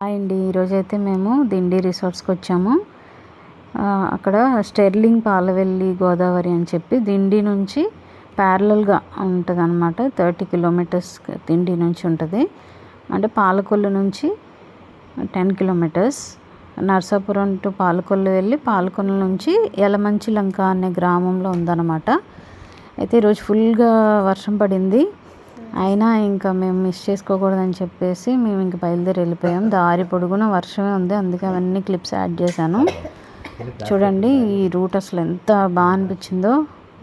Hi అండి. ఈరోజైతే మేము దిండి రిసార్ట్స్కి వచ్చాము. అక్కడ స్టెర్లింగ్ పాలవెల్లి గోదావరి అని చెప్పి దిండి నుంచి ప్యారలల్గా ఉంటుంది అనమాట. 30 కిలోమీటర్స్ దిండి నుంచి ఉంటుంది. అంటే పాలకొల్లు నుంచి 10 కిలోమీటర్స్. నర్సాపురం టు పాలకొల్లు వెళ్ళి పాలకొల్లు నుంచి యలమంచిలంక అనే గ్రామంలో ఉందన్నమాట. అయితే ఈరోజు ఫుల్గా వర్షం పడింది. అయినా ఇంకా మేము మిస్ చేసుకోకూడదని చెప్పేసి మేము ఇంక బయలుదేరి వెళ్ళిపోయాం. దారి పొడుగున వర్షమే ఉంది, అందుకే అవన్నీ క్లిప్స్ యాడ్ చేశాను. చూడండి ఈ రూట్ అసలు ఎంత బాగా అనిపించిందో.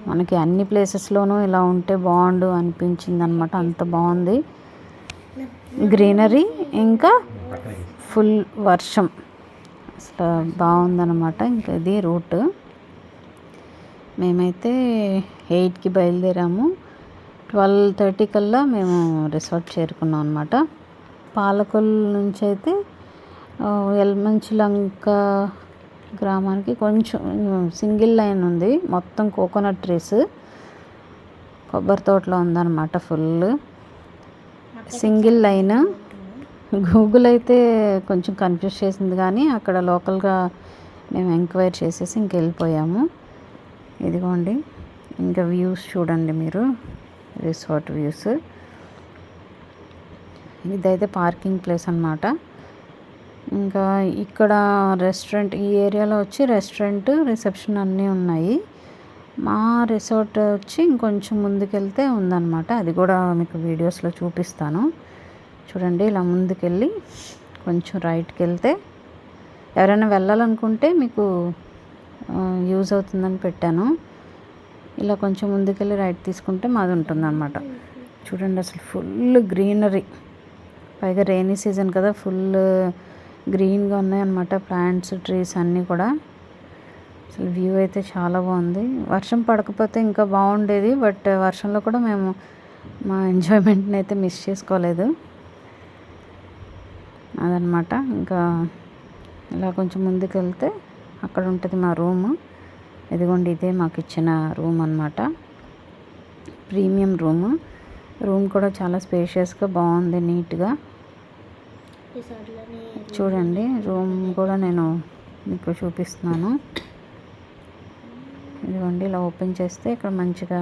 మనకి అన్ని ప్లేసెస్లోనూ ఇలా ఉంటే బాగుండు అనిపించింది అనమాట. అంత బాగుంది, గ్రీనరీ ఇంకా ఫుల్ వర్షం, అసలు బాగుందన్నమాట. ఇంకా ఇది రూట్. మేమైతే 8కి బయలుదేరాము. 12:30 కల్లా మేము రిసార్ట్ చేరుకున్నాం అనమాట. పాలకొల్లు నుంచి అయితే యలమంచిలంక గ్రామానికి కొంచెం సింగిల్ లైన్ ఉంది. మొత్తం కోకోనట్ ట్రీస్, కొబ్బరి తోటలో ఉందన్నమాట. Full single line. గూగుల్ అయితే కొంచెం కన్ఫ్యూజ్ చేసింది, కానీ అక్కడ లోకల్గా మేము ఎంక్వైరీ చేసేసి ఇంకెళ్ళిపోయాము. ఇదిగోండి ఇంకా వ్యూస్ చూడండి మీరు, రిసార్ట్ వ్యూస్. ఇదైతే పార్కింగ్ ప్లేస్ అన్నమాట. ఇంకా ఇక్కడ రెస్టారెంట్, ఈ ఏరియాలో వచ్చి రెస్టారెంట్, రిసెప్షన్ అన్నీ ఉన్నాయి. మా రిసార్ట్ వచ్చి ఇంకొంచెం ముందుకెళ్తే ఉందన్నమాట. అది కూడా మీకు వీడియోస్లో చూపిస్తాను. చూడండి ఇలా ముందుకెళ్ళి కొంచెం రైట్కి వెళ్తే, ఎవరైనా వెళ్ళాలనుకుంటే మీకు యూజ్ అవుతుందని పెట్టాను. ఇలా కొంచెం ముందుకెళ్ళి రైట్ తీసుకుంటే మాది ఉంటుందన్నమాట. చూడండి అసలు ఫుల్ గ్రీనరీ, పైగా రెయినీ సీజన్ కదా, ఫుల్ గ్రీన్గా ఉన్నాయన్నమాట ప్లాంట్స్, ట్రీస్ అన్నీ కూడా. అసలు వ్యూ అయితే చాలా బాగుంది. వర్షం పడకపోతే ఇంకా బాగుండేది, బట్ వర్షంలో కూడా మేము మా ఎంజాయ్మెంట్ని అయితే మిస్ చేసుకోలేదు అదనమాట. ఇంకా ఇలా కొంచెం ముందుకు వెళ్తే అక్కడ ఉంటుంది మా రూము. ఇదిగోండి ఇదే మాకు ఇచ్చిన రూమ్ అన్నమాట, ప్రీమియం రూమ్. రూమ్ కూడా చాలా స్పేషియస్గా బాగుంది, నీట్గా. చూడండి రూమ్ కూడా నేను మీకు చూపిస్తున్నాను. ఇదిగోండి ఇలా ఓపెన్ చేస్తే ఇక్కడ మంచిగా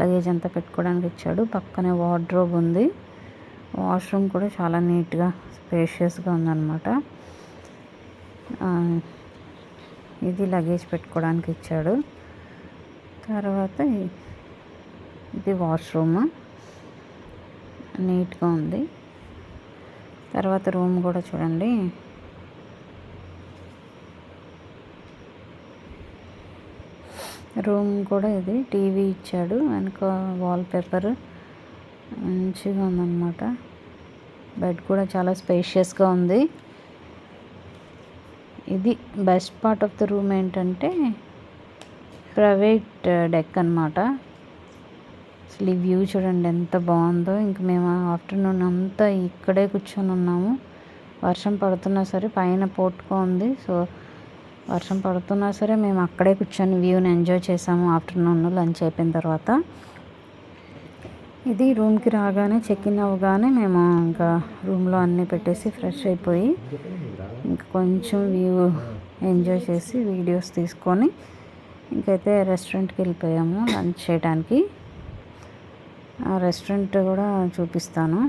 లగేజ్ అంతా పెట్టుకోవడానికి ఇచ్చాడు. పక్కనే వార్డ్రోబ్ ఉంది. వాష్రూమ్ కూడా చాలా నీట్గా స్పేషియస్గా ఉందన్నమాట. ఇది లగేజ్ పెట్టుకోవడానికి ఇచ్చాడు. తర్వాత ఇది వాష్రూమ్, నీట్గా ఉంది. తర్వాత రూమ్ కూడా చూడండి, రూమ్ కూడా ఇది టీవీ ఇచ్చాడు, వెనక వాల్ పేపర్ మంచిగా ఉందన్నమాట. బెడ్ కూడా చాలా స్పేషియస్గా ఉంది. ఇది best part of the room ఏంటంటే ప్రైవేట్ డెక్ అన్నమాట. అసలు ఈ వ్యూ చూడండి ఎంత బాగుందో. ఇంక మేము ఆఫ్టర్నూన్ అంతా ఇక్కడే కూర్చొని ఉన్నాము. వర్షం పడుతున్నా సరే, పైన పోర్టుకో ఉంది, సో వర్షం పడుతున్నా సరే మేము అక్కడే కూర్చొని వ్యూని ఎంజాయ్ చేసాము ఆఫ్టర్నూన్ లంచ్ అయిపోయిన తర్వాత. ఇది రూమ్కి రాగానే, చెక్ ఇన్ అవ్వగానే మేము ఇంకా రూమ్లో అన్నీ పెట్టేసి ఫ్రెష్ అయిపోయి ఇంకా కొంచెం వ్యూ ఎంజాయ్ చేసి వీడియోస్ తీసుకొని ఇంకైతే రెస్టారెంట్కి వెళ్ళిపోయాము లంచ్ చేయడానికి. ఆ రెస్టారెంట్ కూడా చూపిస్తాను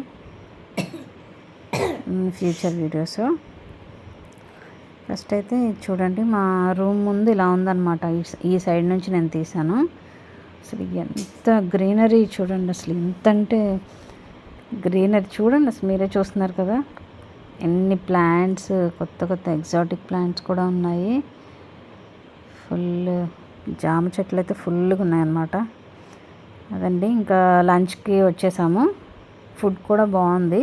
ఫ్యూచర్ వీడియోస్. ఫస్ట్ అయితే చూడండి, మా రూమ్ ముందు ఇలా ఉందన్నమాట. ఈ సైడ్ నుంచి నేను తీసాను. అసలు ఎంత గ్రీనరీ చూడండి, అసలు ఎంత అంటే గ్రీనరీ చూడండి. అసలు మీరే చూస్తున్నారు కదా, ఎన్ని ప్లాంట్స్, కొత్త కొత్త ఎగ్జాటిక్ ప్లాంట్స్ కూడా ఉన్నాయి. ఫుల్ జామ చెట్లు అయితే ఫుల్గా ఉన్నాయన్నమాట. అదండి, ఇంకా లంచ్కి వచ్చేసాము. ఫుడ్ కూడా బాగుంది.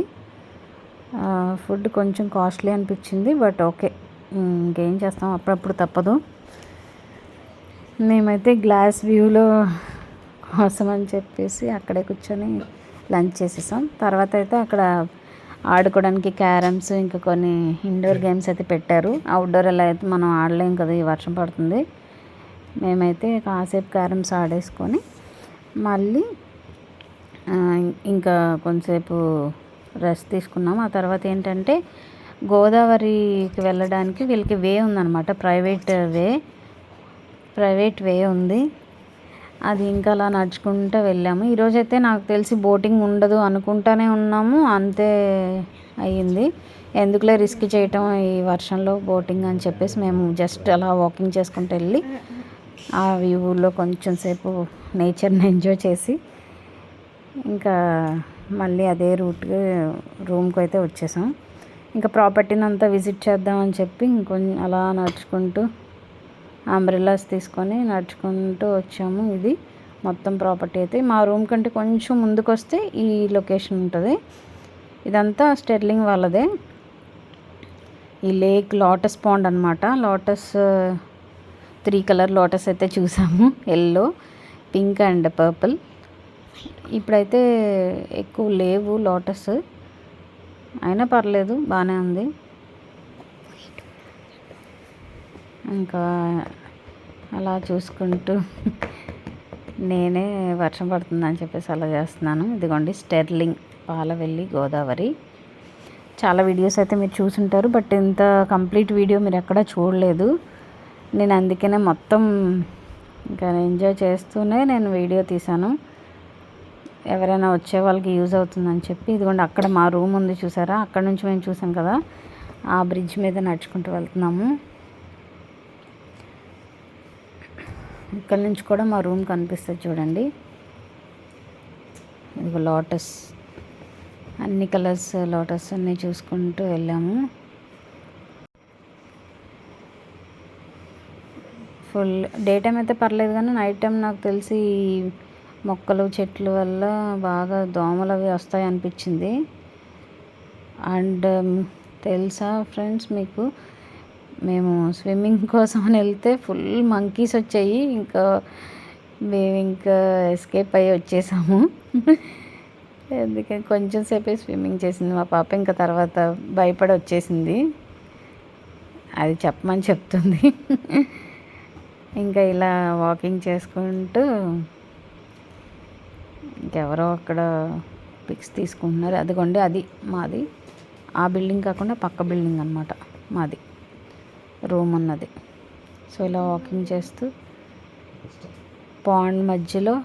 ఫుడ్ కొంచెం కాస్ట్లీ అనిపించింది, బట్ ఓకే, ఇంకేం చేస్తాం, అప్పుడప్పుడు తప్పదు. మేమైతే గ్లాస్ వ్యూలో కోసం అని చెప్పేసి అక్కడే కూర్చొని లంచ్ చేసేసాం. తర్వాత అయితే అక్కడ ఆడుకోవడానికి క్యారమ్స్, ఇంకా కొన్ని ఇండోర్ గేమ్స్ అయితే పెట్టారు. అవుట్డోర్ ఎలా అయితే మనం ఆడలేం కదా, ఈ వర్షం పడుతుంది. మేమైతే కాసేపు క్యారమ్స్ ఆడేసుకొని మళ్ళీ ఇంకా కొంతసేపు రెస్ట్ తీసుకున్నాం. ఆ తర్వాత ఏంటంటే గోదావరికి వెళ్ళడానికి వీళ్ళకి వే ఉందన్నమాట, ప్రైవేట్ వే ఉంది. అది ఇంకా అలా నడుచుకుంటూ వెళ్ళాము. ఈరోజైతే నాకు తెలిసి బోటింగ్ ఉండదు అనుకుంటానే ఉన్నాము, అంతే అయ్యింది. ఎందుకులే రిస్క్ చేయటం ఈ వర్షంలో బోటింగ్ అని చెప్పేసి మేము జస్ట్ అలా వాకింగ్ చేసుకుంటూ వెళ్ళి ఆ వ్యూలో కొంచెం సేపు నేచర్ని ఎంజాయ్ చేసి ఇంకా మళ్ళీ అదే రూమ్కి అయితే వచ్చేసాం. ఇంకా ప్రాపర్టీని అంతా విజిట్ చేద్దామని చెప్పి ఇంకొంచెం అలా నడుచుకుంటూ అంబ్రెల్లాస్ తీసుకొని నడుచుకుంటూ వచ్చాము. ఇది మొత్తం ప్రాపర్టీ అయితే మా రూమ్ కంటే కొంచెం ముందుకు వస్తే ఈ లొకేషన్ ఉంటుంది. ఇదంతా స్టెర్లింగ్ వాళ్ళదే. ఈ లేక్ లోటస్ పాండ్ అనమాట. లోటస్ 3 కలర్ లోటస్ అయితే చూసాము, ఎల్లో, పింక్ అండ్ పర్పుల్. ఇప్పుడైతే ఎక్కువ లేవు లోటస్, అయినా పర్లేదు బాగానే ఉంది. ఇంకా అలా చూసుకుంటూ నేనే వర్షం పడుతుందని చెప్పేసి అలా చేస్తున్నాను. ఇదిగోండి స్టెర్లింగ్, పాలవెల్లి, గోదావరి. చాలా వీడియోస్ అయితే మీరు చూసుంటారు, బట్ ఇంత కంప్లీట్ వీడియో మీరు ఎక్కడా చూడలేదు. నేను అందుకనే మొత్తం ఇంకా ఎంజాయ్ చేస్తూనే నేను వీడియో తీశాను, ఎవరైనా వచ్చే వాళ్ళకి యూజ్ అవుతుందని చెప్పి. ఇదిగోండి అక్కడ మా రూమ్ ఉంది చూసారా, అక్కడ నుంచి మేము చూసాం కదా, ఆ బ్రిడ్జ్ మీద నడుచుకుంటూ వెళ్తున్నాము. ఇక్కడ నుంచి కూడా మా రూమ్ కనిపిస్తుంది చూడండి. ఇదిగో లోటస్, అన్ని కలర్స్ లోటస్ అన్నీ చూసుకుంటూ వెళ్ళాము. ఫుల్ డే టైం అయితే పర్లేదు, కానీ నైట్ టైం నాకు తెలిసి మొక్కలు చెట్లు వల్ల బాగా దోమలు అవి వస్తాయి అనిపించింది. అండ్ తెలుసా ఫ్రెండ్స్ మీకు, మేము స్విమ్మింగ్ కోసం అని వెళ్తే ఫుల్ మంకీస్ వచ్చాయి. మేము ఎస్కేప్ అయ్యి వచ్చేసాము. ఎందుకంటే కొంచెం సేపే స్విమ్మింగ్ చేసింది మా పాప, ఇంకా తర్వాత భయపడి వచ్చేసింది. అది చెప్పమని చెప్తుంది. ఇంకా ఇలా వాకింగ్ చేసుకుంటూ ఇంకెవరో అక్కడ పిక్స్ తీసుకుంటున్నారు. అదిగోండి అది మాది, ఆ బిల్డింగ్ కాకుండా పక్క బిల్డింగ్ అనమాట మాది రూమ్ ఉన్నది. సో ఇలా వాకింగ్ చేస్తూ పాండ్ మధ్యలో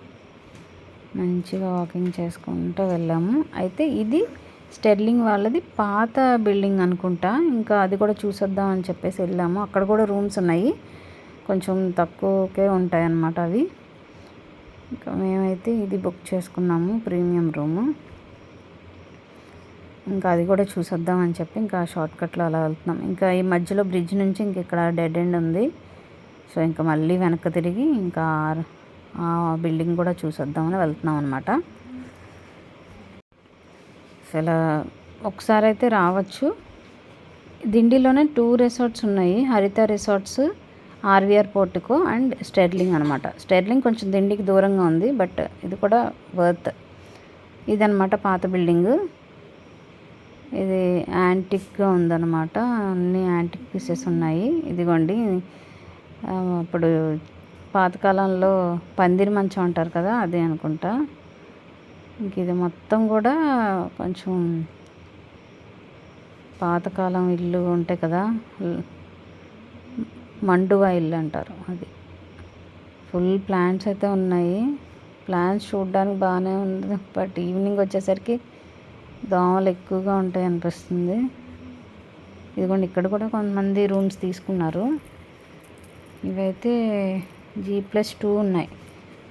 మంచిగా వాకింగ్ చేసుకుంటూ వెళ్ళాము. అయితే ఇది స్టెర్లింగ్ వాళ్ళది పాత బిల్డింగ్ అనుకుంటా, ఇంకా అది కూడా చూసొద్దాం అని చెప్పేసి వెళ్ళాము. అక్కడ కూడా రూమ్స్ ఉన్నాయి, కొంచెం తక్కువకే ఉంటాయి అన్నమాట అవి. ఇంకా మేమైతే ఇది బుక్ చేసుకున్నాము, ప్రీమియం రూము. ఇంకా అది కూడా చూసొద్దామని చెప్పి ఇంకా షార్ట్కట్లో అలా వెళ్తున్నాం. ఇంకా ఈ మధ్యలో బ్రిడ్జ్ నుంచి ఇంక ఇక్కడ డెడ్ ఎండ్ ఉంది. సో ఇంకా మళ్ళీ వెనక్కి తిరిగి ఇంకా ఆ బిల్డింగ్ కూడా చూసొద్దామని వెళ్తున్నాం అనమాట. అసలు ఒకసారి అయితే రావచ్చు. దిండిలోనే 2 రిసార్ట్స్ ఉన్నాయి, హరిత రిసార్ట్స్, ఆర్వీఆర్ పోర్టుకో అండ్ స్టెర్లింగ్ అనమాట. స్టెర్లింగ్ కొంచెం దిండికి దూరంగా ఉంది, బట్ ఇది కూడా వర్త్. ఇదనమాట పాత బిల్డింగ్. ఇది యాంటిక్గా ఉందన్నమాట, అన్ని యాంటిక్ పీసెస్ ఉన్నాయి. ఇదిగోండి అప్పుడు పాతకాలంలో పందిరి మంచం అంటారు కదా, అదే అనుకుంటా. ఇంక ఇది మొత్తం కూడా కొంచెం పాతకాలం ఇల్లు ఉంటాయి కదా, మండువా ఇల్లు అంటారు అది. ఫుల్ ప్లాంట్స్ అయితే ఉన్నాయి. ప్లాంట్స్ చూడడానికి బాగానే ఉంది, బట్ ఈవినింగ్ వచ్చేసరికి దోమలు ఎక్కువగా ఉంటాయి అనిపిస్తుంది. ఇదిగోండి ఇక్కడ కూడా కొంతమంది రూమ్స్ తీసుకున్నారు. ఇవైతే G+2 ఉన్నాయి,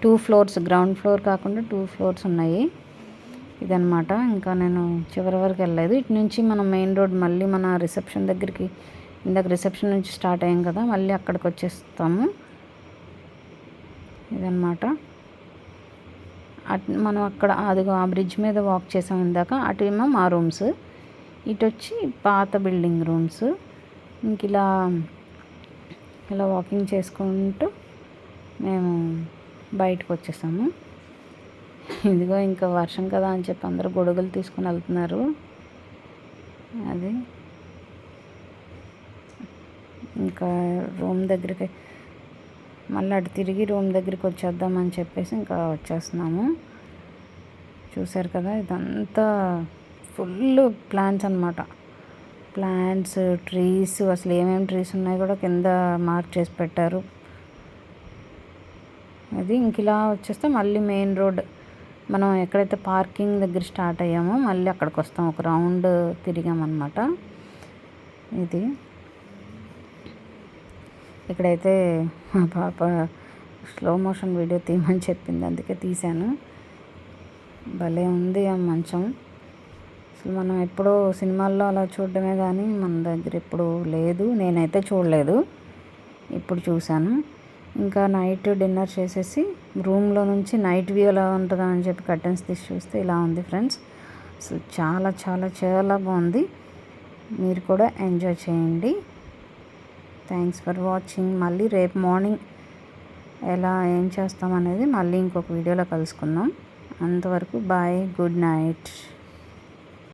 2 ఫ్లోర్స్, గ్రౌండ్ ఫ్లోర్ కాకుండా 2 ఫ్లోర్స్ ఉన్నాయి. ఇదనమాట. ఇంకా నేను చివరి వరకు వెళ్ళలేదు. ఇటు నుంచి మనం మెయిన్ రోడ్ మళ్ళీ మన రిసెప్షన్ దగ్గరికి, ఇందాక రిసెప్షన్ నుంచి స్టార్ట్ అయ్యాం కదా, మళ్ళీ అక్కడికి వచ్చేస్తాము. ఇదనమాట. మనం అక్కడ అదిగో ఆ బ్రిడ్జ్ మీద వాక్ చేసాం ఇందాక, అటు ఏమో మా రూమ్స్, ఇటు వచ్చి పాత బిల్డింగ్ రూమ్స్. ఇంక ఇలా వాకింగ్ చేసుకుంటూ మేము బయటకు వచ్చేసాము. ఇదిగో ఇంకా వర్షం కదా అని చెప్పి అందరూ గొడుగులు తీసుకుని వెళ్తున్నారు. అది ఇంకా రూమ్ దగ్గరికి మళ్ళీ అటు తిరిగి రూమ్ దగ్గరికి వచ్చేద్దామని చెప్పేసి ఇంకా వచ్చేస్తున్నాము. చూసారు కదా, ఇదంతా ఫుల్ ప్లాంట్స్ అనమాట. ప్లాంట్స్, ట్రీస్, అసలు ఏమేమి ట్రీస్ ఉన్నాయో కూడా కింద మార్క్ చేసి పెట్టారు. అది ఇంక ఇలా వచ్చేస్తే మళ్ళీ మెయిన్ రోడ్, మనం ఎక్కడైతే పార్కింగ్ దగ్గర స్టార్ట్ అయ్యామో మళ్ళీ అక్కడికి వస్తాం. ఒక రౌండ్ తిరిగామన్నమాట. ఇది ఇక్కడైతే మా పాప స్లో మోషన్ వీడియో తీయమని చెప్పింది, అందుకే తీశాను. భలే ఉంది ఆ మంచం. అసలు మనం ఎప్పుడో సినిమాల్లో అలా చూడడమే కానీ మన దగ్గర ఎప్పుడు లేదు, నేనైతే చూడలేదు, ఇప్పుడు చూశాను. ఇంకా నైట్ డిన్నర్ చేసేసి రూమ్లో నుంచి నైట్ వ్యూ ఎలా ఉంటుందా అని చెప్పి కర్టెన్స్ తీసి చూస్తే ఇలా ఉంది ఫ్రెండ్స్. అసలు చాలా చాలా చాలా బాగుంది. మీరు కూడా ఎంజాయ్ చేయండి. Thanks for watching. మళ్ళీ రేపు మార్నింగ్ ఎలా ఏం చేస్తాం అనేది మళ్ళీ ఇంకొక వీడియోలో కలుసుకుందాం. అంతవరకు బాయ్, గుడ్ నైట్.